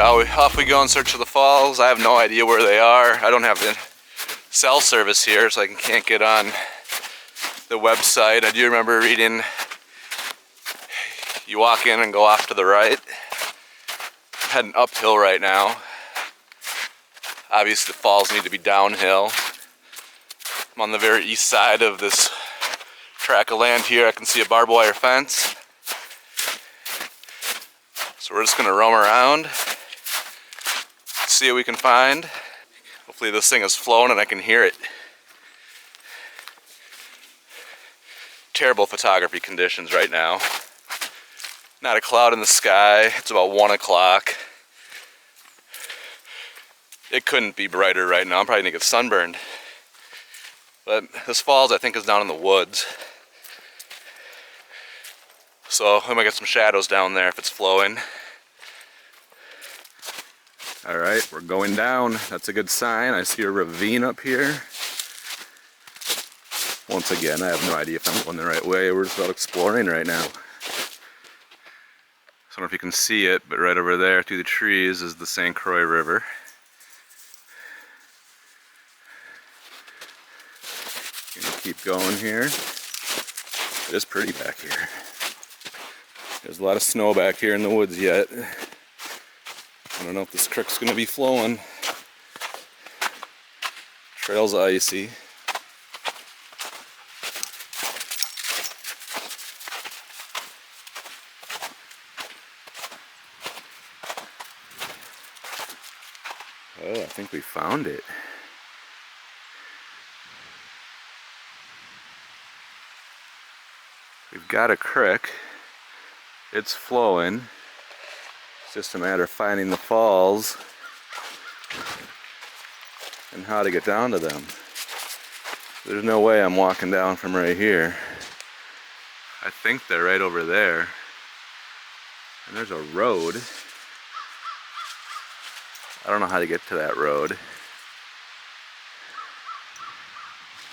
Off we go in search of the falls. I have no idea where they are. I don't have cell service here, so I can't get on the website. I do remember reading, you walk in and go off to the right. I'm heading uphill right now. Obviously the falls need to be downhill. I'm on the very east side of this tract of land here. I can see a barbed wire fence. So we're just gonna roam around, see what we can find. Hopefully this thing is flowing and I can hear it. Terrible photography conditions right now. Not a cloud in the sky. It's about 1 o'clock. It couldn't be brighter right now. I'm probably gonna get sunburned. But this falls, I think, is down in the woods. So we might get some shadows down there if it's flowing. Alright, we're going down. That's a good sign. I see a ravine up here. Once again, I have no idea if I'm going the right way. We're just out exploring right now. I don't know if you can see it, but right over there through the trees is the St. Croix River. Gonna keep going here. It is pretty back here. There's a lot of snow back here in the woods yet. I don't know if this creek's gonna be flowing. Trail's icy. Oh, I think we found it. We've got a creek. It's flowing. It's just a matter of finding the falls and how to get down to them. There's no way I'm walking down from right here. I think they're right over there. And there's a road. I don't know how to get to that road.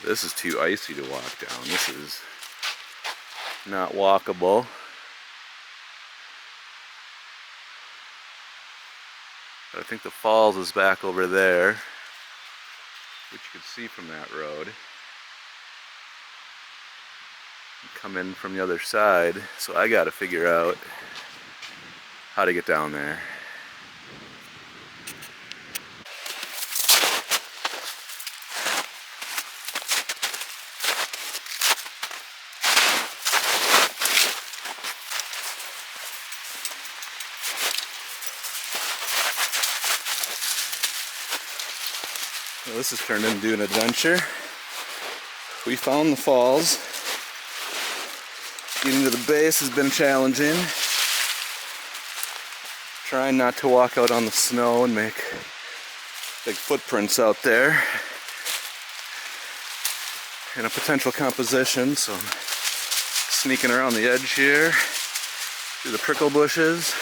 This is too icy to walk down. This is not walkable. But I think the falls is back over there, which you can see from that road. And come in from the other side, so I gotta figure out how to get down there. Well, this has turned into an adventure. We found the falls. Getting to the base has been challenging. Trying not to walk out on the snow and make big footprints out there in a potential composition, so I'm sneaking around the edge here through the prickle bushes,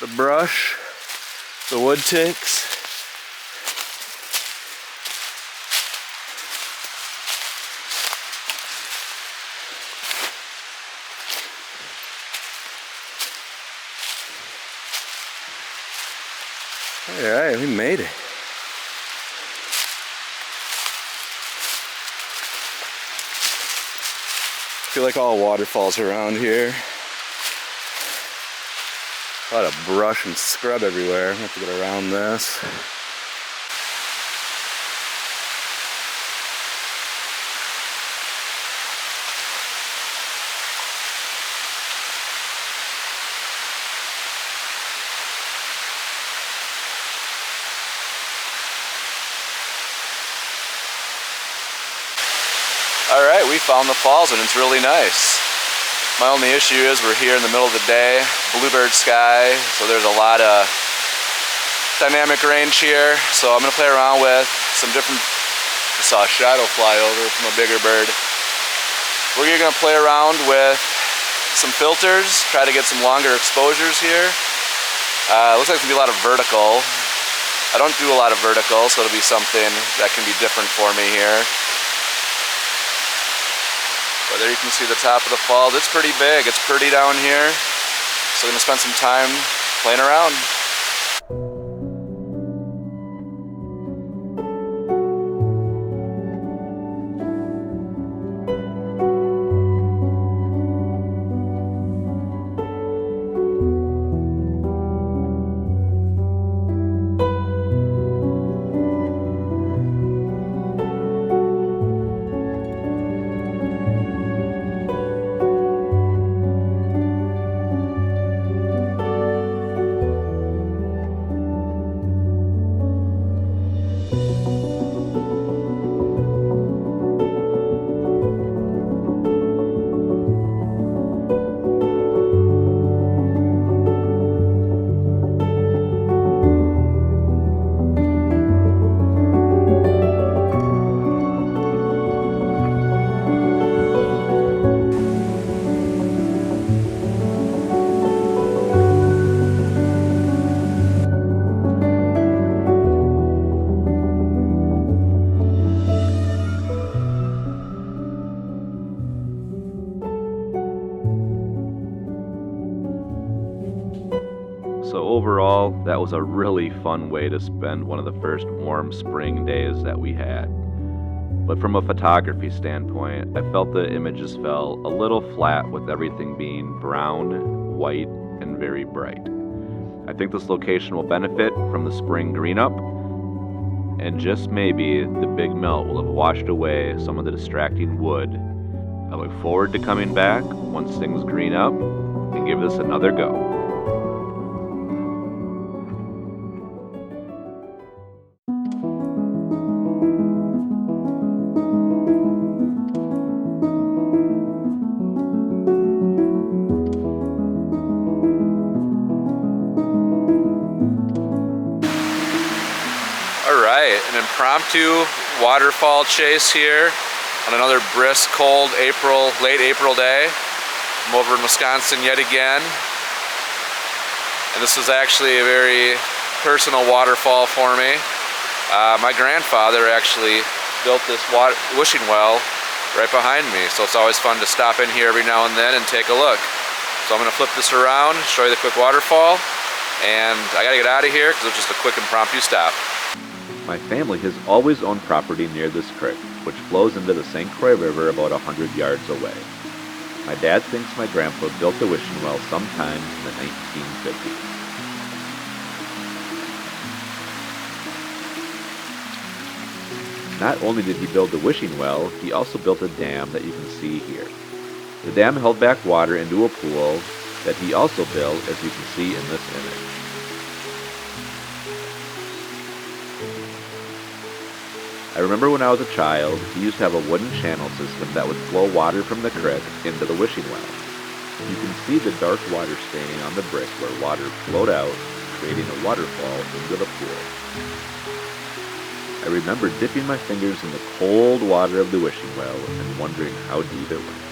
the brush, the wood ticks. Alright, we made it. Feel like all waterfalls around here. A lot of brush and scrub everywhere. I'm gonna have to get around this. Alright, we found the falls and it's really nice. My only issue is we're here in the middle of the day, bluebird sky, so there's a lot of dynamic range here. So I'm going to play around with some different, I saw a shadow fly over from a bigger bird. We're going to play around with some filters, try to get some longer exposures here. Looks like it's going to be a lot of vertical. I don't do a lot of vertical, so it'll be something that can be different for me here. But there you can see the top of the falls. It's pretty big. It's pretty down here. So I'm going to spend some time playing around. So overall, that was a really fun way to spend one of the first warm spring days that we had. But from a photography standpoint, I felt the images fell a little flat with everything being brown, white, and very bright. I think this location will benefit from the spring green up, and just maybe the big melt will have washed away some of the distracting wood. I look forward to coming back once things green up and give this another go. Alright, an impromptu waterfall chase here on another brisk, cold late April day. I'm over in Wisconsin yet again. And this is actually a very personal waterfall for me. My grandfather actually built this wishing well right behind me, so it's always fun to stop in here every now and then and take a look. So I'm going to flip this around, show you the quick waterfall, and I got to get out of here because it's just a quick impromptu stop. My family has always owned property near this creek, which flows into the St. Croix River about 100 yards away. My dad thinks my grandpa built the wishing well sometime in the 1950s. Not only did he build the wishing well, he also built a dam that you can see here. The dam held back water into a pool that he also built, as you can see in this image. I remember when I was a child, he used to have a wooden channel system that would flow water from the creek into the wishing well. You can see the dark water staining on the brick where water flowed out, creating a waterfall into the pool. I remember dipping my fingers in the cold water of the wishing well and wondering how deep it went.